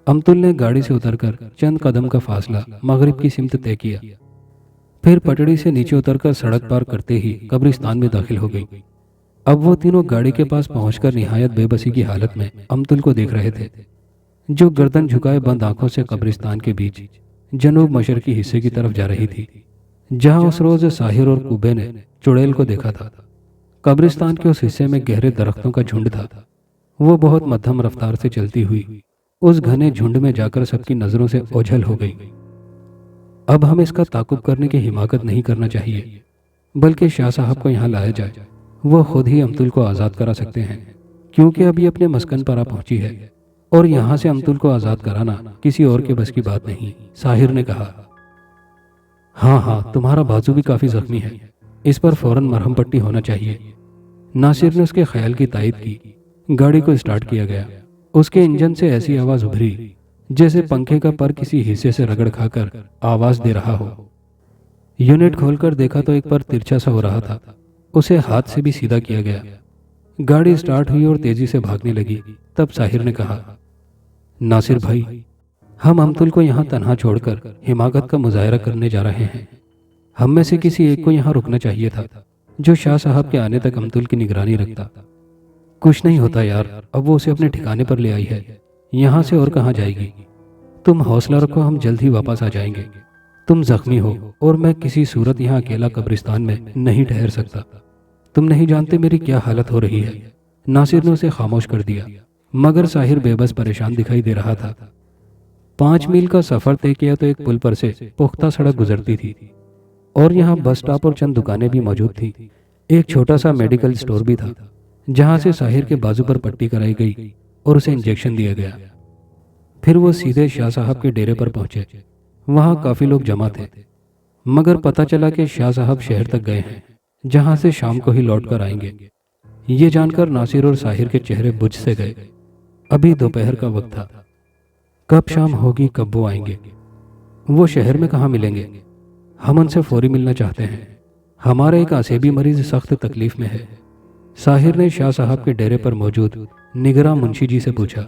अमतुल ने गाड़ी से उतरकर चंद कदम का फासला मगरिब की सिमत तय किया, फिर पटड़ी से नीचे उतरकर सड़क पार करते ही कब्रिस्तान में दाखिल हो गई। अब वो तीनों गाड़ी के पास पहुंचकर निहायत बेबसी की हालत में अमतुल को देख रहे थे, जो गर्दन झुकाए बंद आंखों से कब्रिस्तान के बीच जनूब मशरकी हिस्से की तरफ जा रही थी, जहां उस रोज साहिर और कुबे ने चुड़ैल को देखा था। कब्रिस्तान के उस हिस्से में गहरे दरख्तों का झुंड था। वो बहुत मध्यम रफ्तार से चलती हुई उस घने झुंड में जाकर सबकी नजरों से ओझल हो गई। अब हम इसका ताकुब करने की हिमाकत नहीं करना चाहिए, बल्कि शाह साहब को यहाँ लाया जाए। वो खुद ही अमतुल को आज़ाद करा सकते हैं, क्योंकि अब ये अपने मस्कन पर आ पहुंची है और यहाँ से अमतुल को आज़ाद कराना किसी और के बस की बात नहीं। साहिर ने कहा, हाँ, तुम्हारा बाजू भी काफ़ी जख्मी है, इस पर फौरन मरहम पट्टी होना चाहिए। नासिर ने उसके ख्याल की तायद की। गाड़ी को स्टार्ट किया गया। उसके इंजन से ऐसी आवाज़ उभरी जैसे पंखे का पर किसी हिस्से से रगड़ खाकर आवाज़ दे रहा हो। यूनिट खोलकर देखा तो एक पर तिरछा सा हो रहा था। उसे हाथ से भी सीधा किया गया। गाड़ी स्टार्ट हुई और तेजी से भागने लगी। तब साहिर ने कहा, नासिर भाई, हम अमतुल को यहाँ तन्हा छोड़कर हिमाकत का मुजाहरा करने जा रहे हैं। हम में से किसी एक को यहाँ रुकना चाहिए था, जो शाह साहब के आने तक अमतुल की निगरानी रखता। कुछ नहीं होता यार, अब वो उसे अपने ठिकाने पर ले आई है, यहाँ से और कहाँ जाएगी। तुम हौसला रखो, हम जल्द ही वापस आ जाएंगे। तुम जख्मी हो और मैं किसी सूरत यहाँ अकेला कब्रिस्तान में नहीं ठहर सकता। तुम नहीं जानते मेरी क्या हालत हो रही है। नासिर ने उसे खामोश कर दिया, मगर साहिर बेबस परेशान दिखाई दे रहा था। 5 मील का सफर तय किया तो एक पुल पर से पुख्ता सड़क गुजरती थी और यहाँ बस स्टॉप और चंद दुकानें भी मौजूद थी। एक छोटा सा मेडिकल स्टोर भी था, जहाँ से साहिर के बाजू पर पट्टी कराई गई और उसे इंजेक्शन दिया गया। फिर वो सीधे शाह साहब के डेरे पर पहुंचे। वहाँ काफी लोग जमा थे, मगर पता चला कि शाह साहब शहर तक गए हैं, जहाँ से शाम को ही लौट कर आएंगे। ये जानकर नासिर और साहिर के चेहरे बुझ से गए। अभी दोपहर का वक्त था। कब शाम होगी, कब वो आएंगे? वो शहर में कहाँ मिलेंगे? हम उनसे फौरी मिलना चाहते हैं। हमारा एक आसेबी मरीज सख्त तकलीफ में है। साहिर ने शाह साहब के डेरे पर मौजूद निगरां मुंशी जी से पूछा।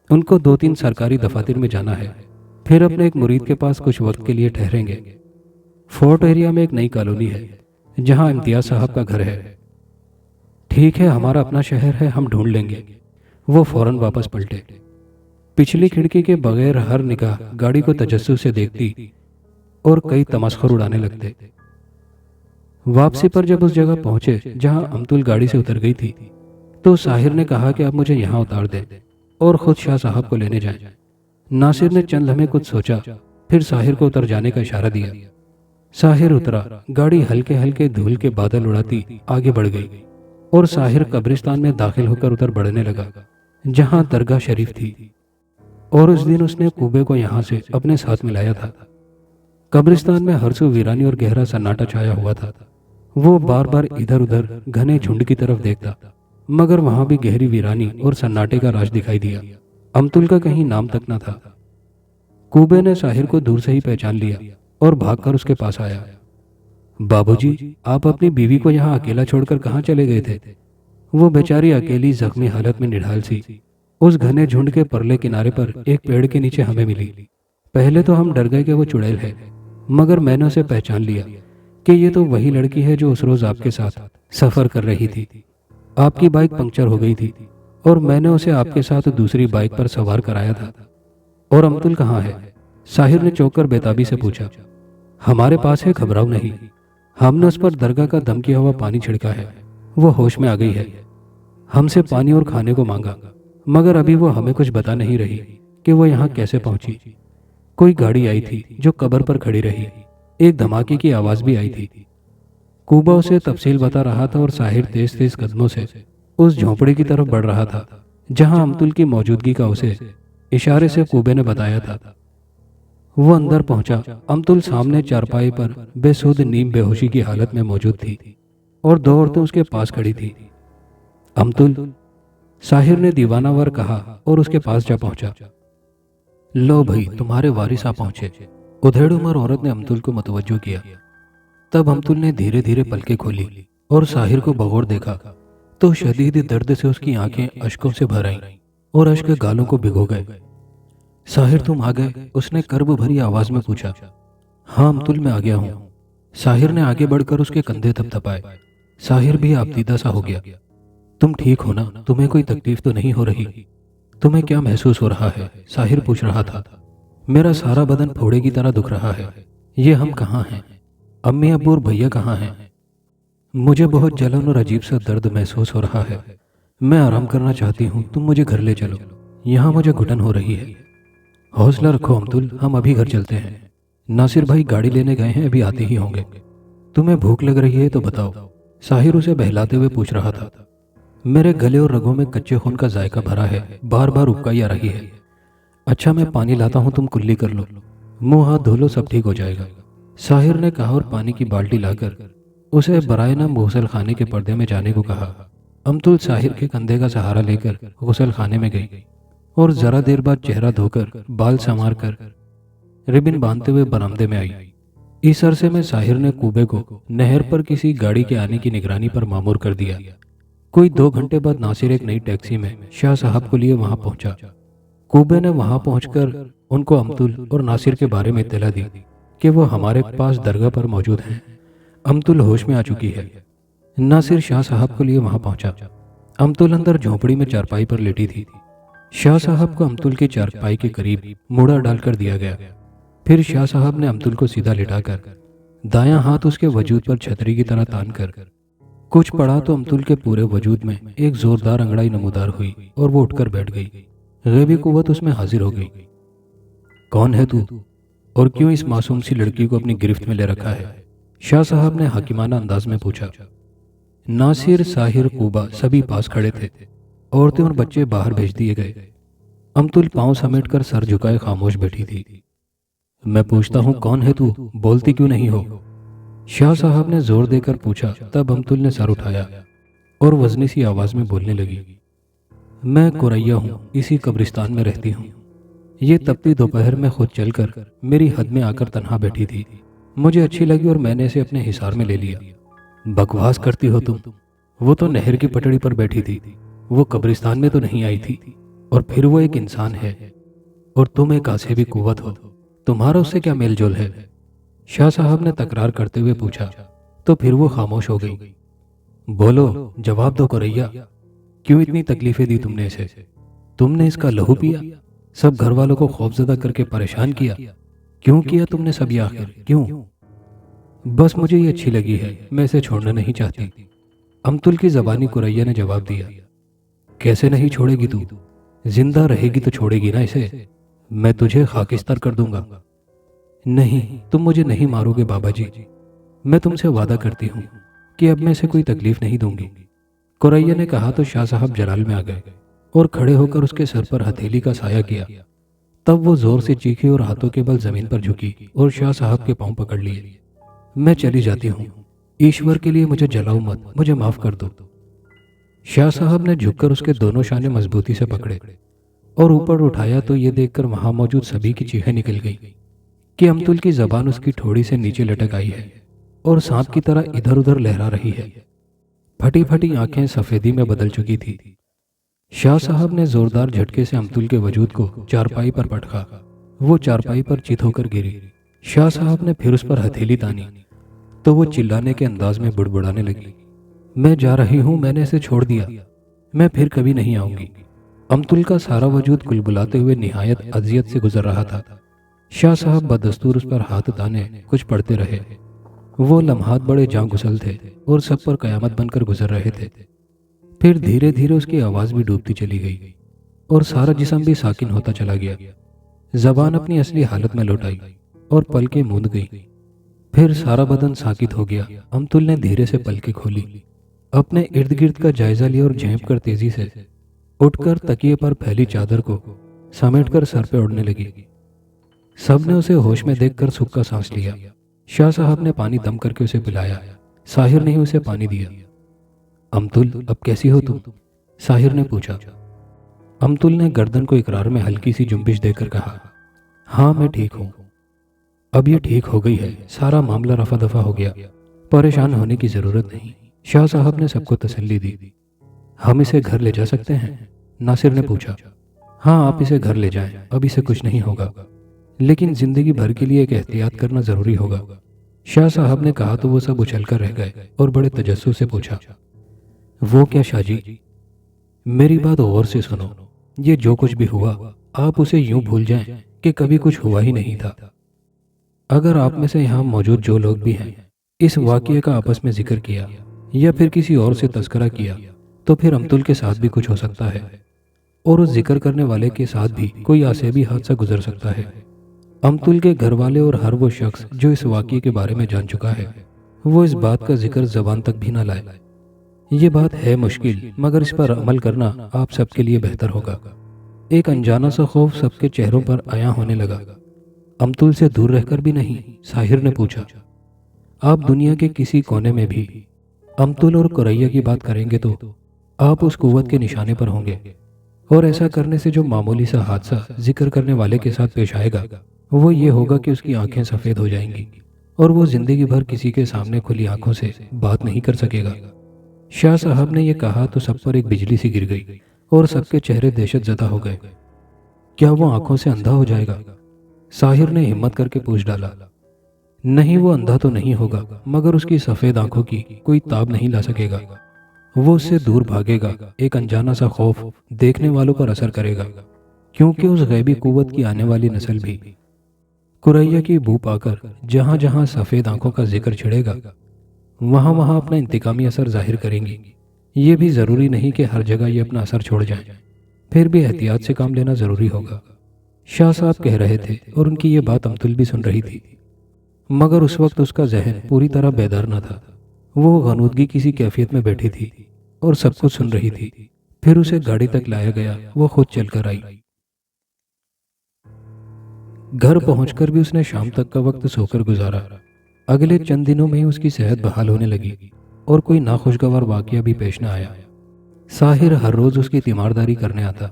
उनको 2-3 सरकारी दफातर में जाना है, फिर अपने एक मुरीद के पास कुछ वक्त के लिए ठहरेंगे। फोर्ट एरिया में एक नई कॉलोनी है जहां इम्तियाज साहब का घर है। ठीक है, हमारा अपना शहर है, हम ढूंढ लेंगे। वो फौरन वापस पलटे। पिछली खिड़की के बगैर हर निगाह गाड़ी को तजस्सुस से देखती और कई तमस्खुर उड़ाने लगते। वापसी पर जब उस जगह पहुंचे जहां अमतुल गाड़ी से उतर गई थी, तो साहिर ने कहा कि आप मुझे यहाँ उतार दें और खुद शाह साहब को लेने जाएं। नासिर ने चंद लम्हे कुछ सोचा, फिर साहिर को उतर जाने का इशारा दिया। साहिर उतरा। गाड़ी हल्के हल्के धूल के बादल उड़ाती आगे बढ़ गई और साहिर कब्रिस्तान में दाखिल होकर उतर बढ़ने लगा जहां दरगाह शरीफ थी। और उस दिन उसने कूबे को यहाँ से अपने साथ मिलाया था। कब्रिस्तान में हर सू वीरानी और गहरा सन्नाटा छाया हुआ था। वो बार बार इधर उधर घने झुंड की तरफ देखता, मगर वहां भी गहरी वीरानी और सन्नाटे का राज दिखाई दिया। अमतुल का कहीं नाम तक न था। कूबे ने साहिर को दूर से ही पहचान लिया और भागकर उसके पास आया। बाबूजी, आप अपनी बीवी को यहाँ अकेला छोड़कर कहाँ चले गए थे? वो बेचारी अकेली जख्मी हालत में निढाल सी उस घने झुंड के परले किनारे पर एक पेड़ के नीचे हमें मिली। पहले तो हम डर गए कि वो चुड़ैल है, मगर मैंने उसे पहचान लिया कि ये तो वही लड़की है जो उस रोज आपके साथ सफर कर रही थी। आपकी बाइक पंक्चर हो गई थी और मैंने उसे आपके साथ दूसरी बाइक पर सवार कराया था। और अमतुल कहाँ है? साहिर ने चौंक कर बेताबी से पूछा। हमारे पास है, घबराओ नहीं। हमने उस पर दरगाह का दम किया हुआ पानी छिड़का है, वो होश में आ गई है। हमसे पानी और खाने को मांगा, मगर अभी वो हमें कुछ बता नहीं रही कि वो यहाँ कैसे पहुंची। कोई गाड़ी आई थी जो कब्र पर खड़ी रही। एक धमाके की आवाज भी आई थी। कूबा उसे तफसील बता रहा था और साहिर तेज तेज कदमों से उस झोंपड़ी की तरफ बढ़ रहा था जहां अमतुल की मौजूदगी का उसे इशारे से कूबे ने बताया था। वो अंदर पहुंचा। अमतुल सामने चारपाई पर बेसुध नीम बेहोशी की हालत में मौजूद थी और 2 औरतें उसके पास खड़ी थी। अमतुल, साहिर ने दीवानावर कहा और उसके पास जा पहुंचा। लो भाई, तुम्हारे वारिस आ पहुंचे। उधेड़ उम्र औरत ने अमतुल को मुतवज्जो किया। तब अमतुल ने धीरे धीरे पलकें खोली और साहिर को बगौर देखा तो शदीद दर्द से उसकी आंखें अश्कों से भर आईं और अश्क गालों को भिगो गए। साहिर, तुम आ गए? उसने कर्ब भरी आवाज में पूछा। हाँ अमतुल, मैं आ गया हूँ। साहिर ने आगे बढ़कर उसके कंधे थपथपाए। साहिर भी आपदीदा सा हो गया। तुम ठीक हो ना? तुम्हें कोई तकलीफ तो नहीं हो रही? तुम्हें क्या महसूस हो रहा है? साहिर पूछ रहा था। मेरा सारा बदन फोड़े की तरह दुख रहा है। ये हम कहाँ हैं? अम्मी अब्बू और भैया कहाँ हैं? मुझे बहुत जलन और अजीब सा दर्द महसूस हो रहा है। मैं आराम करना चाहती हूँ, तुम मुझे घर ले चलो। यहाँ मुझे घुटन हो रही है। हौसला रखो अमतुल, हम अभी घर चलते हैं। नासिर भाई गाड़ी लेने गए हैं, अभी आते ही होंगे। तुम्हें भूख लग रही है तो बताओ। साहिर उसे बहलाते हुए पूछ रहा था। मेरे गले और रगों में कच्चे खून का जायका भरा है, बार बार उबकाई आ रही है। अच्छा, मैं पानी लाता हूँ, तुम कुल्ली कर लो। मुंह हाथ धो लो, सब ठीक हो जाएगा, साहिर ने कहा और पानी की बाल्टी लाकर उसे बरायना गुसल खाने के पर्दे में जाने को कहा। अमतुल साहिर के कंधे का सहारा लेकर गुसल खाने में गई और जरा देर बाद चेहरा धोकर बाल संवार कर रिबिन बांधते हुए बरामदे में आई। इस अरसे में साहिर ने कूबे को नहर पर किसी गाड़ी के आने की निगरानी पर मामूर कर दिया। कोई 2 घंटे बाद नासिर एक नई टैक्सी में शाह साहब को लिए वहां पहुंचा। कूबे ने वहां पहुंचकर उनको अमतुल और नासिर के बारे में इत्तला दी कि वो हमारे पास दरगाह पर मौजूद हैं। अमतुल होश में आ चुकी है। नासिर शाह साहब को लिए वहां पहुंचा। अमतुल अंदर झोंपड़ी में चारपाई पर लेटी थी। शाह साहब को अमतुल की चारपाई के करीब मुड़ा डालकर दिया गया। फिर शाह साहब ने अमतुल को सीधा लिटाकर दायां हाथ उसके वजूद पर छतरी की तरह तान कर कुछ पड़ा तो अमतुल के पूरे वजूद में एक जोरदार अंगड़ाई नमूदार हुई और वो उठकर बैठ गई। गैबी कुव्वत उसमें हाजिर हो गई। कौन है तू और क्यों इस मासूम सी लड़की को अपनी गिरफ्त में ले रखा है? शाह साहब ने हाकिमाना अंदाज में पूछा। नासिर, साहिर, कूबा सभी पास खड़े थे। औरतें और बच्चे बाहर भेज दिए गए। अमतुल पांव समेटकर सर झुकाए खामोश बैठी थी। मैं पूछता हूँ, कौन है तू? बोलती क्यों नहीं हो? शाह साहब ने जोर देकर पूछा। तब अमतुल ने सर उठाया और वजनी सी आवाज में बोलने लगी। मैं कुरैया हूँ, इसी कब्रिस्तान में रहती हूँ। ये तपती दोपहर में खुद चलकर मेरी हद में आकर तन्हा बैठी थी। मुझे अच्छी लगी और मैंने इसे अपने हिसार में ले लिया। बकवास करती हो तुम। वो तो नहर की पटड़ी पर बैठी थी, वो कब्रिस्तान में तो नहीं आई थी। और फिर वो एक इंसान है और तुम एक आसेबी कुव्वत हो, तुम्हारा उससे क्या मेल जोल है? शाह साहब ने तकरार करते हुए पूछा। तो फिर वो खामोश हो गई। बोलो, जवाब दो कुरैया, क्यों इतनी तकलीफें दी तुमने इसे? तुमने इसका लहू पिया, सब घर वालों को खौफजदा करके परेशान किया। क्यों किया तुमने सब ये आखिर, क्यों? बस मुझे ये अच्छी लगी है, मैं इसे छोड़ना नहीं चाहती, अमतुल की जबानी कुरैया ने जवाब दिया। कैसे नहीं छोड़ेगी तू? जिंदा रहेगी तो छोड़ेगी ना इसे? मैं तुझे खाकिस्तान कर दूंगा। नहीं, तुम मुझे नहीं मारोगे बाबा जी, मैं तुमसे वादा करती हूँ कि अब मैं इसे कोई तकलीफ नहीं दूंगी। कुरैया ने कहा तो शाह साहब जलाल में आ गए और खड़े होकर उसके सर पर हथेली का साया किया। तब वो जोर से चीखी और हाथों के बल जमीन पर झुकी और शाह साहब के पांव पकड़ लिए। मैं चली जाती हूँ, ईश्वर के लिए मुझे जलाओ मत, मुझे माफ कर दो। शाह साहब ने झुककर उसके दोनों शाने मजबूती से पकड़े और ऊपर उठाया तो ये देखकर वहां मौजूद सभी की चीखें निकल गई कि अमतुल की जबान उसकी ठोड़ी से नीचे लटक आई है और सांप की तरह इधर उधर लहरा रही है। फटी फटी आंखें सफेदी में बदल चुकी थी। शाह साहब ने जोरदार झटके से अमतुल के वजूद को चारपाई पर पटका। वो चारपाई पर चित होकर गिरी। शाह साहब ने फिर उस पर हथेली तानी तो वो चिल्लाने के अंदाज में बुड़बुड़ाने लगी। मैं जा रही हूं, मैंने इसे छोड़ दिया, मैं फिर कभी नहीं आऊंगी। अमतुल का सारा वजूद कुलबुलाते हुए निहायत अजियत से गुजर रहा था। शाह साहब बदस्तूर उस पर हाथ ताने कुछ पढ़ते रहे। वो लम्हात बड़े जान गुसल थे और सब पर कयामत बनकर गुजर रहे थे। फिर धीरे धीरे उसकी आवाज भी डूबती चली गई और सारा जिस्म भी साकिन होता चला गया। जबान अपनी असली हालत में लौट आई और पलकें मूंद गई। फिर सारा बदन साकित हो गया। अमतुल ने धीरे से पलकें खोली, अपने इर्द गिर्द का जायजा लिया और झेंप कर तेजी से उठकर तकिए पर फैली चादर को समेटकर सर पे ओढ़ने लगी। सबने उसे होश में देखकर सुख का सांस लिया। शाह साहब ने पानी दम करके उसे पिलाया। साहिर ने ही उसे पानी दिया। अमतुल, अब कैसी हो तुम? साहिर ने पूछा। अमतुल ने गर्दन को इकरार में हल्की सी जुम्बिश देकर कहा, हाँ मैं ठीक हूँ, अब ये ठीक हो गई है, सारा मामला रफा दफा हो गया, परेशान होने की जरूरत नहीं। शाह साहब ने सबको तसल्ली दी। हम इसे घर ले जा सकते हैं? नासिर ने पूछा। हाँ, आप इसे घर ले जाएं, अब इसे कुछ नहीं होगा, लेकिन जिंदगी भर के लिए एक एहतियात करना जरूरी होगा। शाह साहब ने कहा तो वो सब उछलकर रह गए और बड़े तजस्सुस से पूछा, वो क्या शाहजी? मेरी बात गौर से सुनो, ये जो कुछ भी हुआ आप उसे यूं भूल जाएं कि कभी कुछ हुआ ही नहीं था। अगर आप में से यहाँ मौजूद जो लोग भी हैं इस वाकये का आपस में जिक्र किया या फिर किसी और से तस्करा किया तो फिर अमतुल के साथ भी कुछ हो सकता है और उस जिक्र करने वाले के साथ भी कोई आसेबी हादसा गुजर सकता है। अमतुल के घर वाले और हर वो शख्स जो इस वाकये के बारे में जान चुका है वो इस बात का जिक्र जबान तक भी ना लाए। ये बात है मुश्किल, मगर इस पर अमल करना आप सबके लिए बेहतर होगा। एक अनजाना सा खौफ सबके चेहरों पर आया होने लगा। अमतुल से दूर रहकर भी नहीं? साहिर ने पूछा। आप दुनिया के किसी कोने में भी अमतुल और कुरैया की बात करेंगे तो आप उस कुव्वत के निशाने पर होंगे, और ऐसा करने से जो मामूली सा हादसा जिक्र करने वाले के साथ पेश आएगा वो ये होगा कि उसकी आंखें सफ़ेद हो जाएंगी और वो जिंदगी भर किसी के सामने खुली आंखों से बात नहीं कर सकेगा। शाह साहब ने यह कहा तो सब पर एक बिजली सी गिर गई और सबके चेहरे दहशत ज़दा हो गए। क्या वो आंखों से अंधा हो जाएगा? साहिर ने हिम्मत करके पूछ डाला। नहीं, वो अंधा तो नहीं होगा, मगर उसकी सफ़ेद आंखों की कोई ताब नहीं ला सकेगा। वो उससे दूर भागेगा। एक अनजाना सा खौफ देखने वालों पर असर करेगा, क्योंकि उस गैबी कुव्वत की आने वाली नस्ल भी कुरैया की बू पाकर जहां जहां सफ़ेद आंखों का जिक्र छिड़ेगा वहां वहां अपना इंतकामी असर जाहिर करेंगी। ये भी ज़रूरी नहीं कि हर जगह ये अपना असर छोड़ जाएं, फिर भी एहतियात से काम लेना ज़रूरी होगा। शाह साहब कह रहे थे और उनकी ये बात अमतुल भी सुन रही थी, मगर उस वक्त उसका जहन पूरी तरह बेदार न था। वो गनूदगी किसी कैफियत में बैठी थी और सब कुछ सुन रही थी। फिर उसे गाड़ी तक लाया गया, वो खुद चलकर आई। घर पहुंचकर भी उसने शाम तक का वक्त सोकर गुजारा। अगले चंद दिनों में ही उसकी सेहत बहाल होने लगी और कोई नाखुशगवार वाकया भी पेश न आया। साहिर हर रोज उसकी तीमारदारी करने आता।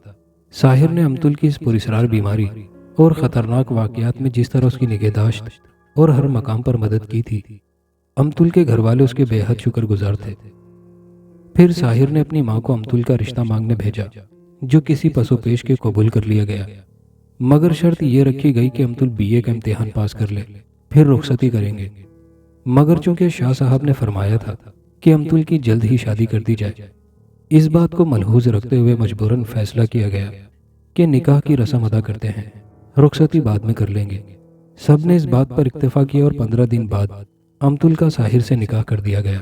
साहिर ने अमतुल की इस पुरस्रार बीमारी और ख़तरनाक वाकयात में जिस तरह उसकी निगहदाश्त और हर मकाम पर मदद की थी, अमतुल के घर वाले उसके बेहद शुक्रगुजार थे। फिर साहिर ने अपनी माँ को अमतुल का रिश्ता मांगने भेजा। जो किसी पसोपेश के कबूल कर लिया गया, मगर शर्त यह रखी गई कि अमतुल बीए का इम्तिहान पास कर ले, फिर रुखसती करेंगे। मगर चूंकि शाह साहब ने फरमाया था कि अमतुल की जल्द ही शादी कर दी जाए, इस बात को मलहूज रखते हुए मजबूरन फैसला किया गया कि निकाह की रस्म अदा करते हैं, रुखसती बाद में कर लेंगे। सब ने इस बात पर इत्तेफा किया और 15 दिन बाद अमतुल का साहिर से निकाह कर दिया गया।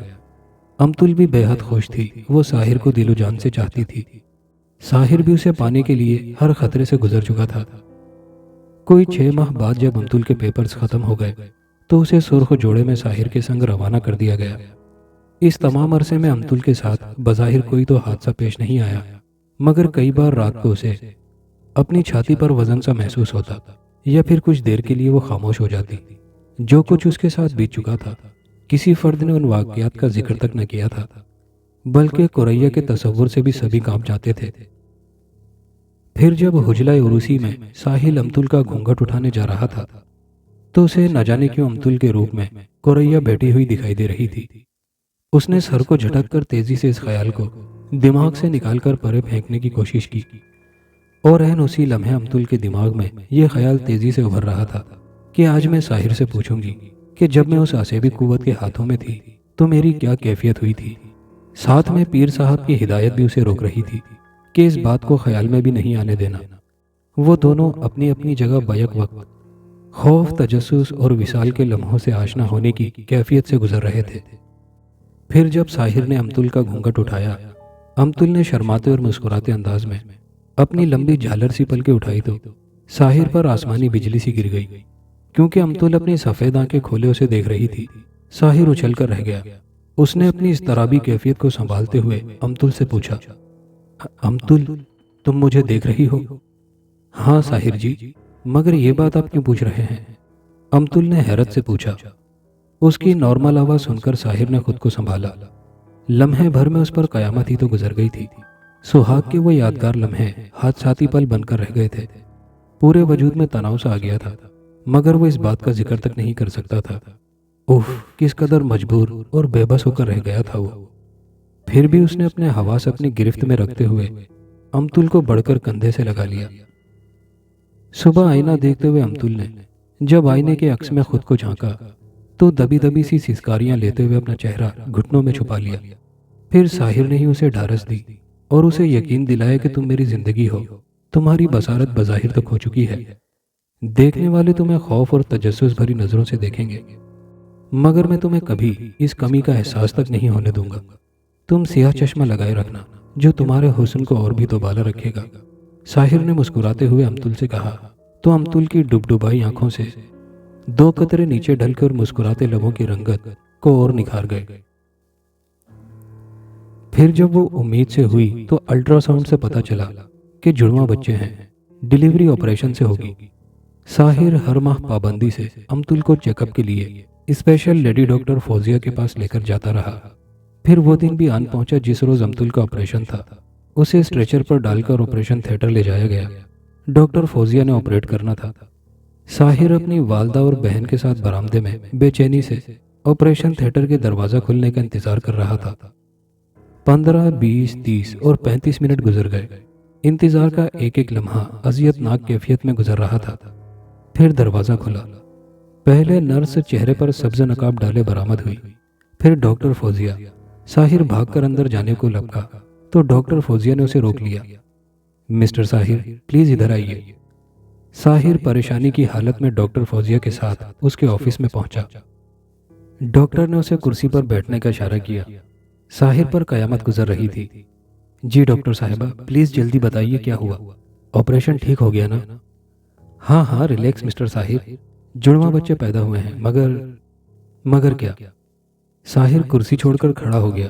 अमतुल भी बेहद खुश थी, वो साहिर को दिलो जान से चाहती थी। साहिर भी उसे पाने के लिए हर खतरे से गुजर चुका था। कोई 6 माह बाद जब अमतुल के पेपर्स खत्म हो गए तो उसे सुर्ख जोड़े में साहिर के संग रवाना कर दिया गया। इस तमाम अरसे में अमतुल के साथ बज़ाहिर कोई तो हादसा पेश नहीं आया, मगर कई बार रात को उसे अपनी छाती पर वजन सा महसूस होता या फिर कुछ देर के लिए वो खामोश हो जाती। जो कुछ उसके साथ बीत चुका था, किसी फर्द ने उन वाकयात का जिक्र तक न किया था, बल्कि कुरैया के तसव्वुर से भी सभी कांप जाते थे। फिर जब हुजला उरूसी में साहिल अमतुल का घूंघट उठाने जा रहा था तो उसे न जाने क्यों अमतुल के रूप में कुरैया बैठी हुई दिखाई दे रही थी। उसने सर को झटक कर तेजी से इस ख्याल को दिमाग से निकालकर परे फेंकने की कोशिश की, और एन उसी लम्हे अमतुल के दिमाग में यह ख्याल तेजी से उभर रहा था कि आज मैं साहिर से पूछूंगी कि जब मैं उस असेबी कुव्वत के हाथों में थी तो मेरी क्या कैफियत हुई थी। साथ में पीर साहब की हिदायत भी उसे रोक रही थी कि इस बात को ख्याल में भी नहीं आने देना। वो दोनों अपनी अपनी जगह बैक वक्त खौफ, तजस्सुस और विसाल के लम्हों से आशना होने की कैफियत से गुजर रहे थे। फिर जब साहिर ने अमतुल का घूंघट उठाया, अमतुल ने शर्माते और मुस्कुराते अंदाज में अपनी लंबी झालर सी पलके उठाई तो साहिर पर आसमानी बिजली सी गिर गई। क्योंकि अमतुल अपनी सफ़ेद आंखें खोले उसे देख रही थी, साहिर उछल कर रह गया। उसने अपनी इस तराबी कैफियत को संभालते हुए अमतुल से पूछा, अमतुल, तुम मुझे देख रही हो? हाँ साहिर जी, मगर ये बात आप क्यों पूछ रहे हैं? अमतुल ने हैरत से पूछा। उसकी नॉर्मल आवाज़ सुनकर साहिर ने खुद को संभाला। लम्हे भर में उस पर कयामत ही तो गुजर गई थी। सुहाग के वो यादगार लम्हे हादसाती पल बनकर रह गए थे। पूरे वजूद में तनाव सा आ गया था, मगर वो इस बात का जिक्र तक नहीं कर सकता था। उफ, किस कदर मजबूर और बेबस होकर रह गया था वो। फिर भी उसने अपने हवास अपनी गिरफ्त में रखते हुए अमतुल को बढ़कर कंधे से लगा लिया। सुबह आईना देखते हुए अमतुल ने जब आईने के अक्स में खुद को झांका तो दबी दबी सी सिसकारियां लेते हुए अपना चेहरा घुटनों में छुपा लिया। फिर साहिर ने ही उसे ढारस दी और उसे यकीन दिलाया कि तुम मेरी जिंदगी हो, तुम्हारी बसारत बज़ाहिर तो खो चुकी है। देखने वाले तुम्हें खौफ और तजस्सुस भरी नजरों से देखेंगे, मगर मैं तुम्हें कभी इस कमी का एहसास तक नहीं होने दूंगा। तुम सियाह चश्मा लगाए रखना जो तुम्हारे हुस्न को और भी दोबाला रखेगा। साहिर ने मुस्कुराते हुए अमतुल से कहा तो अमतुल की डुबडुबाई आंखों से 2 कतरे नीचे ढलकर मुस्कुराते लबों की रंगत को और निखार गए। फिर जब वो उम्मीद से हुई तो अल्ट्रासाउंड से पता चला कि जुड़वा बच्चे हैं, डिलीवरी ऑपरेशन से होगी। साहिर हर माह पाबंदी से अमतुल को चेकअप के लिए स्पेशल लेडी डॉक्टर फौजिया के पास लेकर जाता रहा। फिर वो दिन भी आन पहुंचा जिस रोज अमतुल का ऑपरेशन था। उसे स्ट्रेचर पर डालकर ऑपरेशन थिएटर ले जाया गया। डॉक्टर फौजिया ने ऑपरेट करना था। साहिर अपनी वालदा और बहन के साथ बरामदे में बेचैनी से ऑपरेशन थिएटर के दरवाज़ा खुलने का इंतजार कर रहा था। 15, 20, 30 और 35 मिनट गुजर गए। इंतजार का एक एक लम्हा अजियतनाक कैफियत में गुजर रहा था। फिर दरवाज़ा खुला। पहले नर्स चेहरे पर सब्ज नकाब डाले बरामद हुई, फिर डॉक्टर फौजिया। साहिर भागकर अंदर जाने को लपका तो डॉक्टर फौजिया ने उसे रोक लिया। मिस्टर साहिर, प्लीज इधर आइए। साहिर परेशानी की हालत में डॉक्टर फौजिया के साथ उसके ऑफिस में पहुंचा। डॉक्टर ने उसे कुर्सी पर बैठने का इशारा किया। साहिर पर कयामत गुजर रही थी। जी डॉक्टर साहिबा, प्लीज जल्दी बताइए क्या हुआ? ऑपरेशन ठीक हो गया ना? हाँ हाँ, रिलैक्स मिस्टर साहिर, जुड़वा बच्चे पैदा हुए हैं, मगर क्या? साहिर कुर्सी छोड़कर खड़ा हो गया।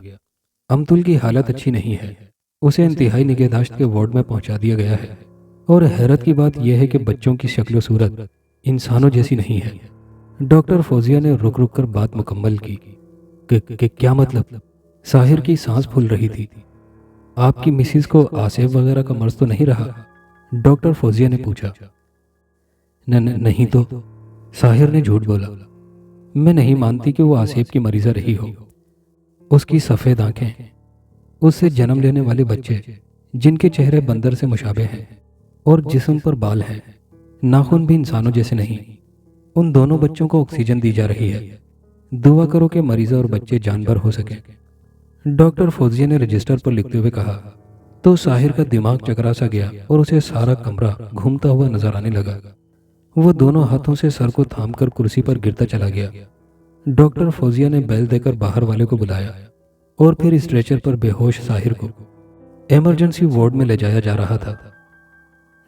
अमतुल की हालत अच्छी नहीं है। उसे इंतहाई निगहदाश्त के वार्ड में पहुंचा दिया गया है, और हैरत की बात यह है कि बच्चों की शक्ल सूरत इंसानों जैसी नहीं है। डॉक्टर फौजिया ने रुक रुक कर बात मुकम्मल की। क्या मतलब? साहिर की सांस फूल रही थी। आपकी मिसिस को आसेब वगैरह का मर्ज तो नहीं रहा? डॉक्टर फौजिया ने पूछा। नहीं तो, साहिर ने झूठ बोला। मैं नहीं मानती कि वो आसेब की मरीजा रही हो। उसकी सफ़ेद आंखें, उससे जन्म लेने वाले बच्चे जिनके चेहरे बंदर से मुशाबे हैं और जिस्म पर बाल हैं, नाखून भी इंसानों जैसे नहीं। उन दोनों बच्चों को ऑक्सीजन दी जा रही है। दुआ करो कि मरीजा और बच्चे जानवर हो सके। डॉक्टर फौजिया ने रजिस्टर पर लिखते हुए कहा। तो साहिर का दिमाग चकरा सा गया और उसे सारा कमरा घूमता हुआ नजर आने लगा। वो दोनों हाथों से सर को थामकर कुर्सी पर गिरता चला गया। डॉक्टर फौजिया ने बैल देकर बाहर वाले को बुलाया और फिर स्ट्रेचर पर बेहोश साहिर को इमरजेंसी वार्ड में ले जाया जा रहा था।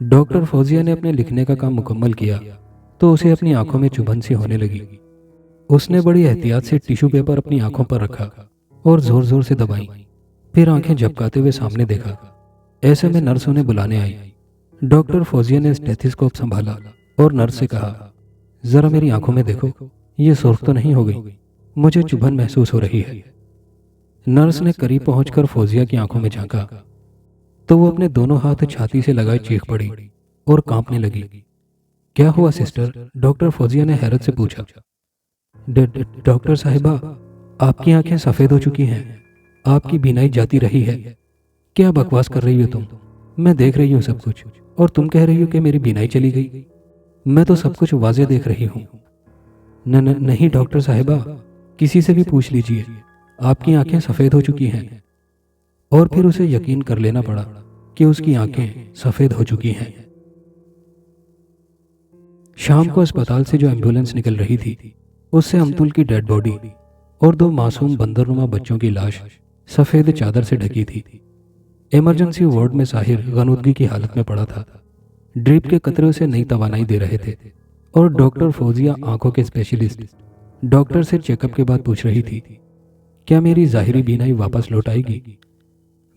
डॉक्टर फौजिया ने अपने लिखने का काम मुकम्मल किया तो उसे अपनी आंखों में चुभन सी होने लगी। उसने बड़ी एहतियात से टिश्यू पेपर अपनी आंखों पर रखा और जोर जोर से दबाई। फिर आंखें झपकाते हुए सामने देखा। ऐसे में नर्स उन्हें बुलाने आई। डॉक्टर फौजिया ने स्टेथोस्कोप संभाला और नर्स से कहा, जरा मेरी आंखों में देखो, ये सुर्ख तो नहीं हो गई? मुझे चुभन महसूस हो रही है। नर्स ने करीब पहुंचकर फौजिया की आंखों में झांका तो वो अपने दोनों हाथ छाती से लगाए चीख पड़ी और कांपने लगी। क्या हुआ सिस्टर? डॉक्टर फौजिया ने हैरत से पूछा। डॉक्टर साहिबा, आपकी आंखें सफेद हो चुकी हैं, आपकी बीनाई जाती रही है। क्या बकवास कर रही हो तुम? मैं देख रही हूँ सब कुछ और तुम कह रही हो कि मेरी बीनाई चली गई। मैं तो सब कुछ वाज़े देख रही हूँ। नहीं डॉक्टर साहिबा, किसी से भी पूछ लीजिए, आपकी आंखें सफेद हो चुकी हैं। और फिर उसे यकीन कर लेना पड़ा कि उसकी आंखें सफेद हो चुकी हैं। शाम को अस्पताल से जो एम्बुलेंस निकल रही थी उससे अमतुल की डेड बॉडी और दो मासूम बंदरनुमा बच्चों की लाश सफेद चादर से ढकी थी। इमरजेंसी वार्ड में साहिर गनुदगी की हालत में पड़ा था। ड्रिप के कतरे उसे नई तवानाई दे रहे थे और डॉक्टर फौजिया आंखों के स्पेशलिस्ट डॉक्टर से चेकअप के बाद पूछ रही थी, क्या मेरी जाहिरी बीनाई वापस लौट आएगी?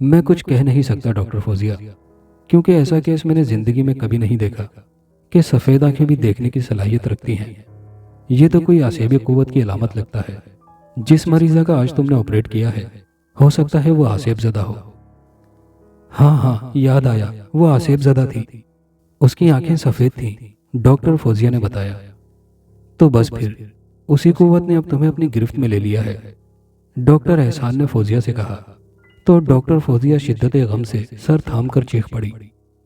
मैं कुछ कह नहीं सकता डॉक्टर फौजिया, क्योंकि ऐसा केस मैंने जिंदगी में कभी नहीं देखा कि सफ़ेद आंखें भी देखने की सलाहियत रखती हैं। ये तो कोई आसेबी कुव्वत की अलामत लगता है। जिस मरीजा का आज तुमने ऑपरेट किया है, हो सकता है वो आसेब ज़दा हो। हाँ, याद आया, वो आसेब ज़दा थी। उसकी आंखें सफ़ेद थीं, डॉक्टर फौजिया ने बताया। तो बस फिर उसी कुव्वत ने अब तुम्हें अपनी गिरफ्त में ले लिया है, डॉक्टर एहसान ने फौजिया से कहा। तो डॉक्टर फौजिया शिद्दत गम से सर थाम कर चीख पड़ी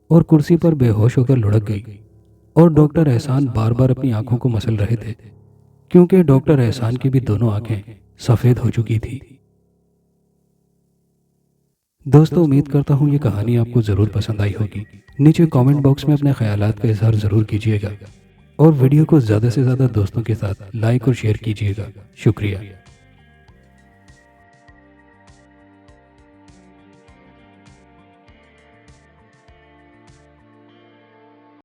और कुर्सी पर बेहोश होकर लुढ़क गई। और डॉक्टर एहसान बार बार अपनी आंखों को मसल रहे थे, क्योंकि डॉक्टर एहसान की भी दोनों आंखें सफ़ेद हो चुकी थी। दोस्तों, उम्मीद करता हूँ ये कहानी आपको ज़रूर पसंद आई होगी। नीचे कमेंट बॉक्स में अपने ख्यालात का इजहार ज़रूर कीजिएगा और वीडियो को ज़्यादा से ज़्यादा दोस्तों के साथ लाइक और शेयर कीजिएगा। शुक्रिया।